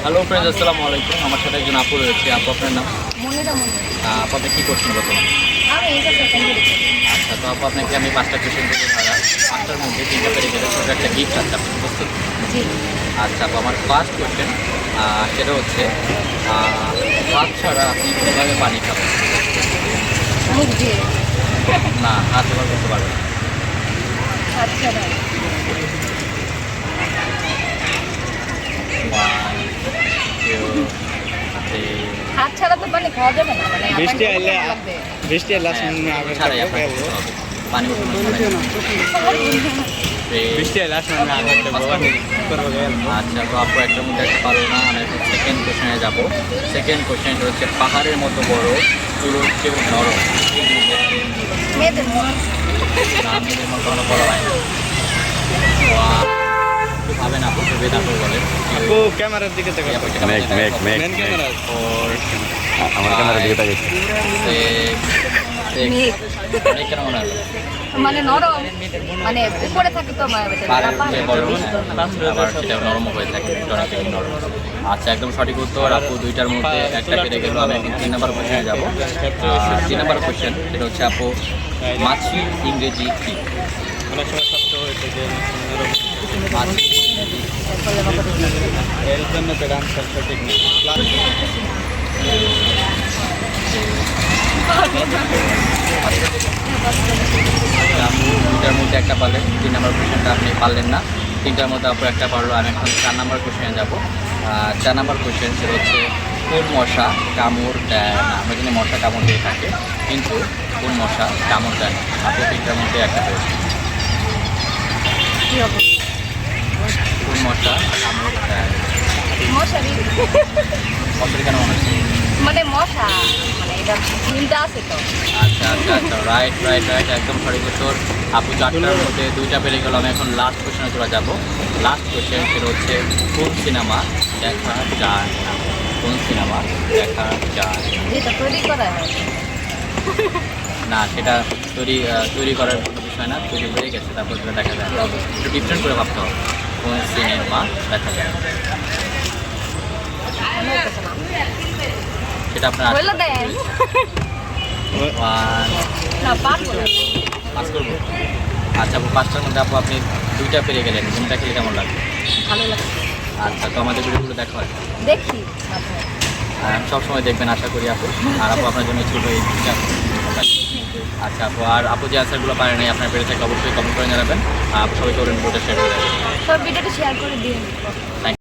Hello friends, আসসালামু আলাইকুম। আমার সাথে একজন আপু রয়েছে। আপু, আপনার নাম? মনিরা মন্দির। আপু, আপনি কী করছেন বর্তমানে? আমি এইটা সেকেন্ড ইয়ারে। আচ্ছা, তো আপু আপনাকে আমি 5টা কোয়েশ্চেন দেবো। ধরা 5টার মধ্যে 3টা পেরে গেলে ছোটো একটা গিফট আছে। আপনি কি প্রস্তুত? জি। আচ্ছা আপু, আমার ফার্স্ট কোয়েশ্চেন সেটা হচ্ছে হাত ছাড়া আপনি কীভাবে পানি খাবেন? মুখ দিয়ে। না, হাত ব্যবহার করতে পারবেন না। আচ্ছা ভাই। 1, 2, 3 হাত ছাড়া তো পানি খাওয়া যাবে না, মানে বৃষ্টি আপনাকে আইলে লাগবে। বৃষ্টি এলে আসলে আগে ছাড়াই আপনার করতে হবে। পানি উঠানো বৃষ্টি এলে আসলে আগে করবো গেল আচ্ছা, তো আপু একটার মধ্যে একটা পারো না। আমি এখন সেকেন্ড কোশ্চেনে যাবো। সেকেন্ড কোশ্চেনটা হচ্ছে পাহাড়ের মতো বড়, চুলোর চেয়েও নরম। মেয়েদের মুখ। না, মেয়েদের মতো কোনো বড় হয় না। একটু ভাবেন আপু, একটু বেদা করে বলেন। আপু ক্যামেরার দিকে তাকাও। মেন ক্যামেরা আমার ক্যামেরার দিকে তাকাইছি। মেঘ। কেন মনে হয়? মানে নরম, মানে উপরে থাকে তো পাহাড়ের যে বরফ, আবার সেটা নরম হয়ে থাকে, অনেক বেশি নরম। আচ্ছা, একদম সঠিক উত্তর আপু। 2টার মধ্যে একটা পেরে গেল। আমি এখন 3 নম্বর কোশ্চেনে যাবো। 3 নম্বর কোশ্চেন সেটা হচ্ছে আপু, মাছির ইংরেজি কী? অনেক সময় শব্দ হয়েছে যে মাছি এর জন্য তো আনসার সঠিক না। আপু 2টার মধ্যে একটা পারলেন, 3 নম্বর কোশ্চেনটা আপনি পারলেন না। 3টার মধ্যে আপু একটা পারলো। আমি এখন 4 নম্বর কোশ্চেনে যাবো। 4 নম্বর কোশ্চেন সেটা হচ্ছে, কোন মশা কামড় দেয় না? আমরা জানি মশা কামড় দিয়ে থাকে, কিন্তু কোন মশা কামড় দেয় না? আপু 3টার মধ্যে একটা পেয়েছে। কি হবে? কোন মশা কামড় দেয়? মশারি। মশারি কেন মনে হচ্ছে? মানে মশা, মানে এটা চিন্তা আছে তো। আচ্ছা আচ্ছা আচ্ছা, রাইট রাইট রাইট, একদম সঠিক উত্তর। আপু 4টার মধ্যে 2টা পেরে গেল। আমি এখন লাস্ট কোশ্চেনে চলে যাবো। লাস্ট কোশ্চেন সেটা হচ্ছে, কোন সিনেমা দেখা যায় না? কোন সিনেমা দেখা যায় যেটা তৈরি করা হয়। না? সেটা তৈরি করার কোনো বিষয় না, তৈরি হয়ে গেছে, তারপর সেটা দেখা যায় না। একটু ডিফারেন্ট করে ভাবতে হবে। কোন সিনেমা দেখা যায় না? মনে হইতেছে না। সেটা আপনার বললে দেন। না, পারবো না। পাস করবো। আচ্ছা আপু, 5টার মধ্যে আপু আপনি 2টা পেরে গেলেন। কোনটা খেলে কেমন লাগবে? ভালো লাগছে। আচ্ছা, তো আমাদের ভিডিওগুলো দেখা হয়। দেখি মাঝে মাঝে। সবসময় দেখবেন আশা করি আপু। আর আপু আপনার জন্য ছোটো এই দুইটা। আচ্ছা আপু, আর আপু যে অ্যান্সারগুলো পারে নাই আপনার পেরে থেকে অবশ্যই কমেন্ট করে জানাবেন। আপু সবাইকে ওর ভিডিওটা শেয়ার করে দেবেন। সব ভিডিওটা শেয়ার করে দিন। থ্যাংক